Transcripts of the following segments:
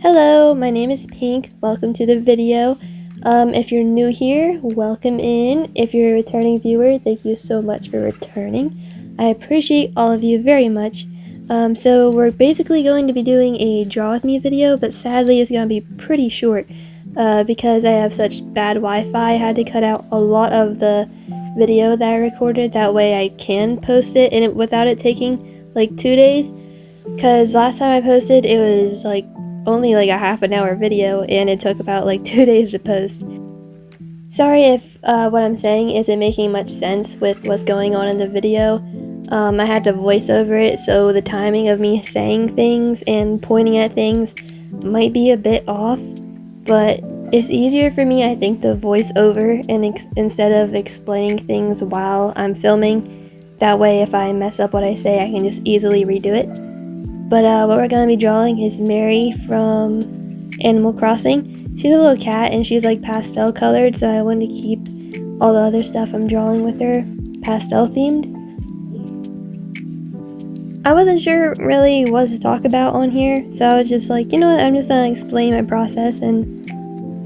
Hello, my name is Pink. Welcome to the video. If you're new here, welcome in. If you're a returning viewer, thank you so much for returning. I appreciate all of you very much. So we're basically going to be doing a Draw With Me video, but sadly it's going to be pretty short because I have such bad Wi-Fi. I had to cut out a lot of the video that I recorded. That way I can post it without it taking like 2 days. Because last time I posted, it was only a half an hour video and it took about 2 days to post. Sorry if what I'm saying isn't making much sense with what's going on in the video. I had to voice over it, so the timing of me saying things and pointing at things might be a bit off, but it's easier for me, I think, to voice over instead of explaining things while I'm filming. That way, if I mess up what I say, I can just easily redo it. But what we're going to be drawing is Mary from Animal Crossing. She's a little cat and she's pastel colored, so I wanted to keep all the other stuff I'm drawing with her pastel themed. I wasn't sure really what to talk about on here, so I was just you know what, I'm just going to explain my process and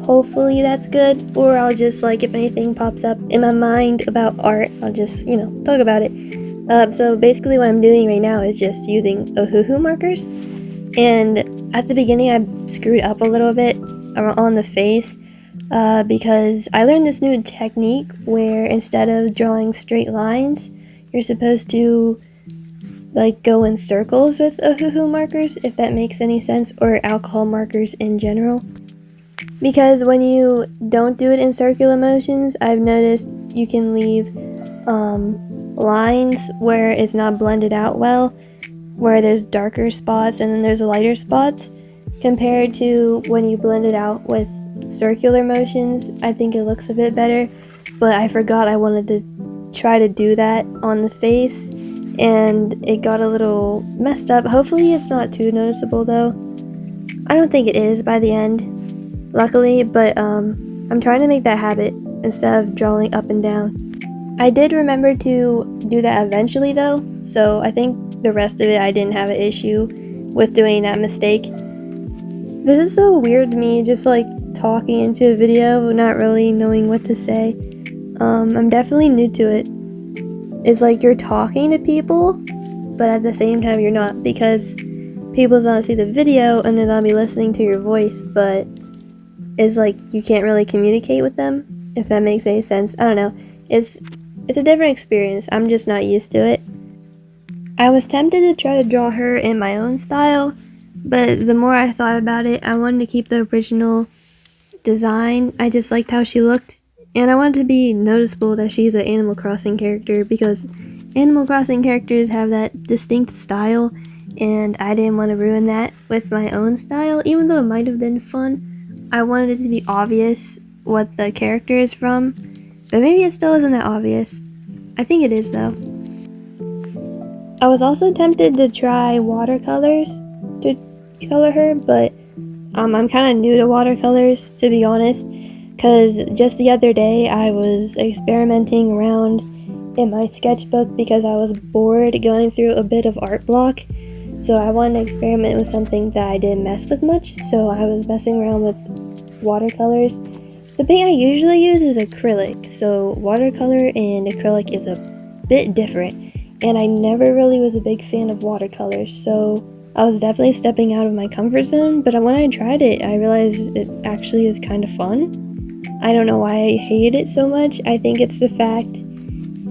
hopefully that's good. Or I'll just if anything pops up in my mind about art, I'll just, talk about it. So basically what I'm doing right now is just using Ohuhu markers, and at the beginning I screwed up a little bit on the face because I learned this new technique where instead of drawing straight lines, you're supposed to go in circles with Ohuhu markers, if that makes any sense, or alcohol markers in general. Because when you don't do it in circular motions, I've noticed you can leave lines where it's not blended out well, where there's darker spots and then there's lighter spots, compared to when you blend it out with circular motions. I think it looks a bit better, but I forgot I wanted to try to do that on the face and it got a little messed up. Hopefully it's not too noticeable though. I don't think it is by the end, luckily, but I'm trying to make that habit instead of drawing up and down. I did remember to do that eventually though, so I think the rest of it I didn't have an issue with doing that mistake. This is so weird to me, just talking into a video, not really knowing what to say. I'm definitely new to it. It's you're talking to people, but at the same time you're not, because people's gonna see the video and they're gonna be listening to your voice, but it's you can't really communicate with them, if that makes any sense. I don't know. It's a different experience. I'm just not used to it. I was tempted to try to draw her in my own style, but the more I thought about it, I wanted to keep the original design. I just liked how she looked, and I wanted to be noticeable that she's an Animal Crossing character, because Animal Crossing characters have that distinct style, and I didn't want to ruin that with my own style. Even though it might have been fun, I wanted it to be obvious what the character is from. But maybe it still isn't that obvious. I think it is though. I was also tempted to try watercolors to color her, but I'm kind of new to watercolors, to be honest, because just the other day I was experimenting around in my sketchbook because I was bored going through a bit of art block. So I wanted to experiment with something that I didn't mess with much, so I was messing around with watercolors. The paint I usually use is acrylic, so watercolor and acrylic is a bit different, and I never really was a big fan of watercolors, so I was definitely stepping out of my comfort zone. But when I tried it, I realized it actually is kind of fun. I don't know why I hated it so much. I think it's the fact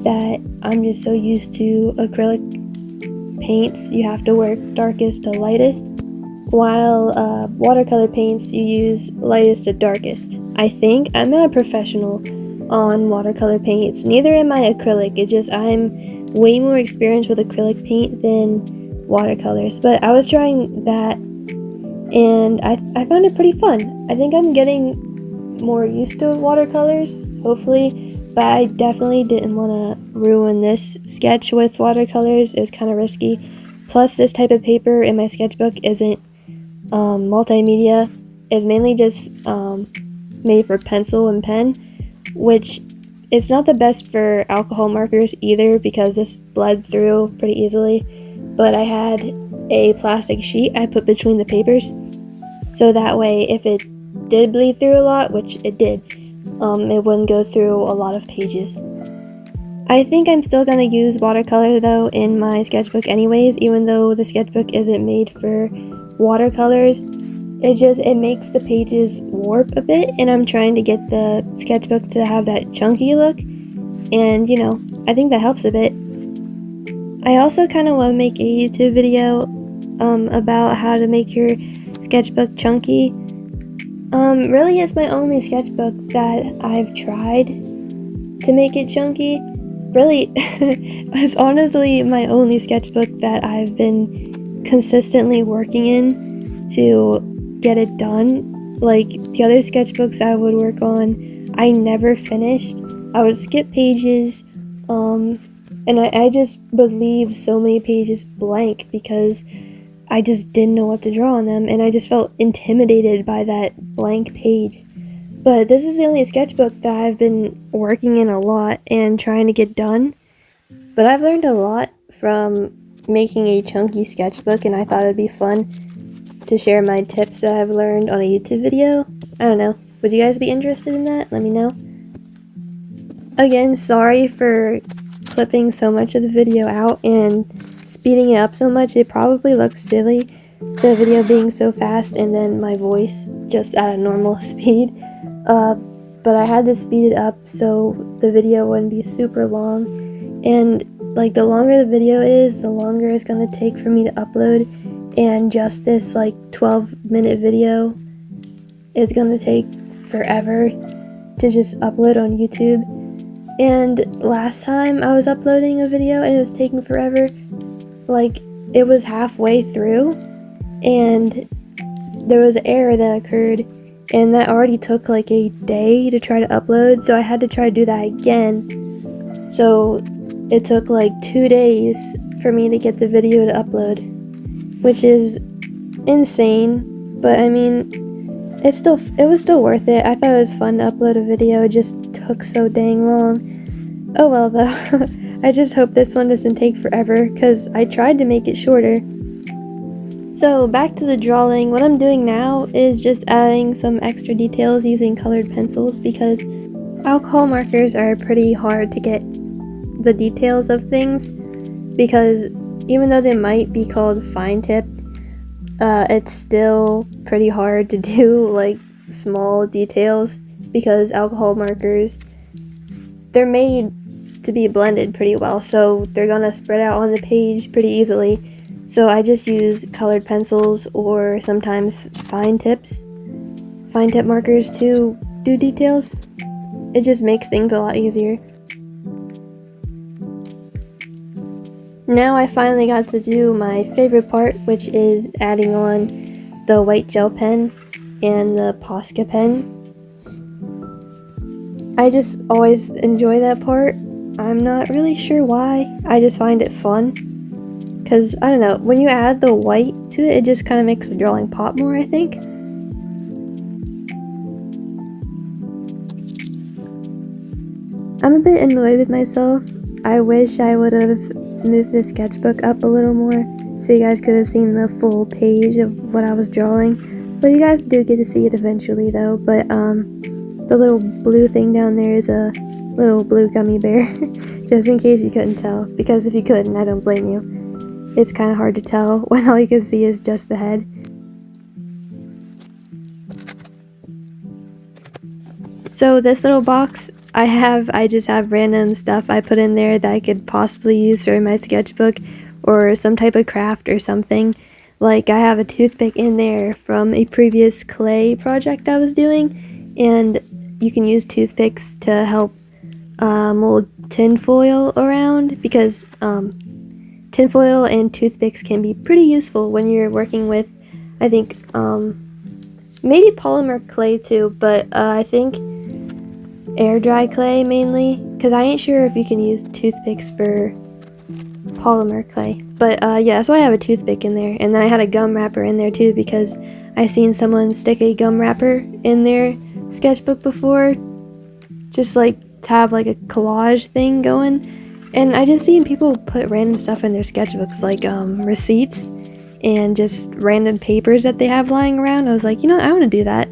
that I'm just so used to acrylic paints. You have to work darkest to lightest, while watercolor paints you use lightest to darkest. I think I'm not a professional on watercolor paints, neither am I acrylic. It's just I'm way more experienced with acrylic paint than watercolors. But I was trying that and I found it pretty fun. I think I'm getting more used to watercolors, hopefully, but I definitely didn't want to ruin this sketch with watercolors. It was kind of risky. Plus, this type of paper in my sketchbook isn't multimedia. It's mainly just made for pencil and pen, which it's not the best for alcohol markers either, because this bled through pretty easily. But I had a plastic sheet I put between the papers. so that way if it did bleed through a lot, which it did, it wouldn't go through a lot of pages. I think I'm still gonna use watercolor though in my sketchbook anyways, even though the sketchbook isn't made for watercolors. It makes the pages warp a bit, and I'm trying to get the sketchbook to have that chunky look, and you know, I think that helps a bit. I also kind of want to make a YouTube video about how to make your sketchbook chunky. Really it's my only sketchbook that I've tried to make it chunky. Really, it's honestly my only sketchbook that I've been consistently working in to get it done. Like the other sketchbooks I would work on, I never finished. I would skip pages, and I just would leave so many pages blank because I just didn't know what to draw on them, and I just felt intimidated by that blank page. But this is the only sketchbook that I've been working in a lot and trying to get done. But I've learned a lot from making a chunky sketchbook, and I thought it'd be fun to share my tips that I've learned on a YouTube video. I don't know. Would you guys be interested in that? Let me know. Again, sorry for clipping so much of the video out and speeding it up so much. It probably looks silly, the video being so fast and then my voice just at a normal speed. But I had to speed it up so the video wouldn't be super long. And like the longer the video is, the longer it's gonna take for me to upload. And just this like 12-minute video is gonna take forever to just upload on YouTube. And last time I was uploading a video and it was taking forever, like it was halfway through and there was an error that occurred, and that already took like a day to try to upload, so I had to try to do that again. So it took like 2 days for me to get the video to upload, which is insane, but I mean, it was still worth it. I thought it was fun to upload a video. It just took so dang long. Oh well though. I just hope this one doesn't take forever, because I tried to make it shorter. So back to the drawing. What I'm doing now is just adding some extra details using colored pencils, because alcohol markers are pretty hard to get the details of things, because even though they might be called fine tipped, it's still pretty hard to do like small details, because alcohol markers, they're made to be blended pretty well, so they're gonna spread out on the page pretty easily. So I just use colored pencils or sometimes fine tip markers to do details. It just makes things a lot easier. Now I finally got to do my favorite part, which is adding on the white gel pen and the Posca pen. I just always enjoy that part. I'm not really sure why. I just find it fun. Because, I don't know, when you add the white to it, it just kind of makes the drawing pop more, I think. I'm a bit annoyed with myself. I wish I would have moved the sketchbook up a little more so you guys could have seen the full page of what I was drawing. But you guys do get to see it eventually though. But the little blue thing down there is a little blue gummy bear. Just in case you couldn't tell. Because if you couldn't, I don't blame you. It's kind of hard to tell when all you can see is just the head. So this little box I just have random stuff I put in there that I could possibly use for my sketchbook or some type of craft or something. Like I have a toothpick in there from a previous clay project I was doing, and you can use toothpicks to help mold tinfoil around, because tinfoil and toothpicks can be pretty useful when you're working with, I think, maybe polymer clay too, but I think air dry clay mainly, because I ain't sure if you can use toothpicks for polymer clay. But yeah, that's why I have a toothpick in there. And then I had a gum wrapper in there too, because I seen someone stick a gum wrapper in their sketchbook before, just like to have like a collage thing going. And I just seen people put random stuff in their sketchbooks, like receipts, and just random papers that they have lying around. I was like, you know, I want to do that.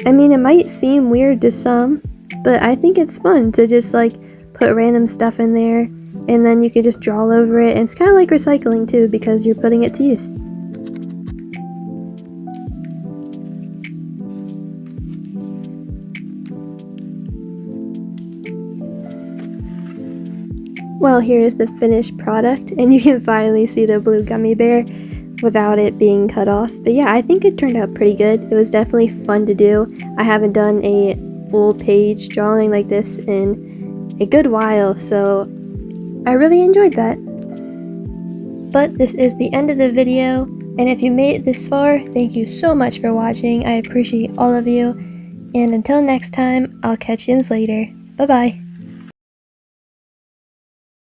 I mean, it might seem weird to some, but I think it's fun to just like put random stuff in there, and then you could just draw all over it, and it's kind of like recycling too because you're putting it to use. Well, here is the finished product, and you can finally see the blue gummy bear without it being cut off. But yeah, I think it turned out pretty good. It was definitely fun to do. I haven't done a full page drawing like this in a good while, so I really enjoyed that. But this is the end of the video, and if you made it this far, thank you so much for watching. I appreciate all of you, and until next time, I'll catch you later. Bye bye.